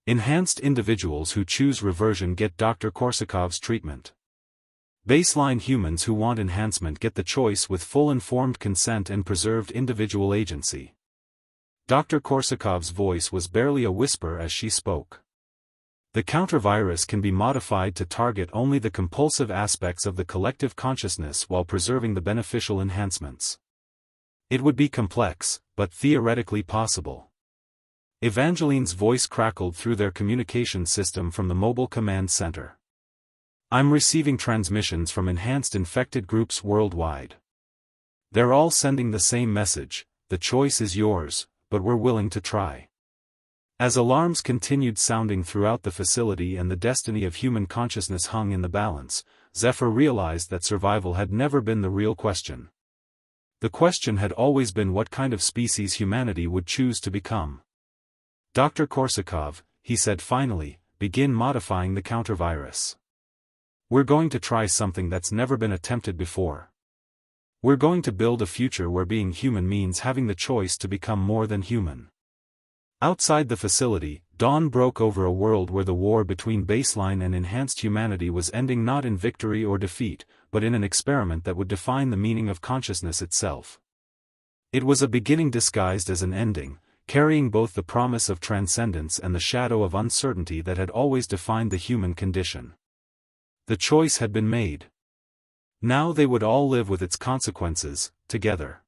Enhanced individuals who choose reversion get Dr. Korsakov's treatment. Baseline humans who want enhancement get the choice with full informed consent and preserved individual agency. Dr. Korsakov's voice was barely a whisper as she spoke. The countervirus can be modified to target only the compulsive aspects of the collective consciousness while preserving the beneficial enhancements. It would be complex, but theoretically possible. Evangeline's voice crackled through their communication system from the mobile command center. I'm receiving transmissions from enhanced infected groups worldwide. They're all sending the same message: the choice is yours, but we're willing to try. As alarms continued sounding throughout the facility and the destiny of human consciousness hung in the balance, Zephyr realized that survival had never been the real question. The question had always been what kind of species humanity would choose to become. Dr. Korsakov, he said finally, begin modifying the countervirus. We're going to try something that's never been attempted before. We're going to build a future where being human means having the choice to become more than human. Outside the facility, dawn broke over a world where the war between baseline and enhanced humanity was ending not in victory or defeat, but in an experiment that would define the meaning of consciousness itself. It was a beginning disguised as an ending, carrying both the promise of transcendence and the shadow of uncertainty that had always defined the human condition. The choice had been made. Now they would all live with its consequences, together.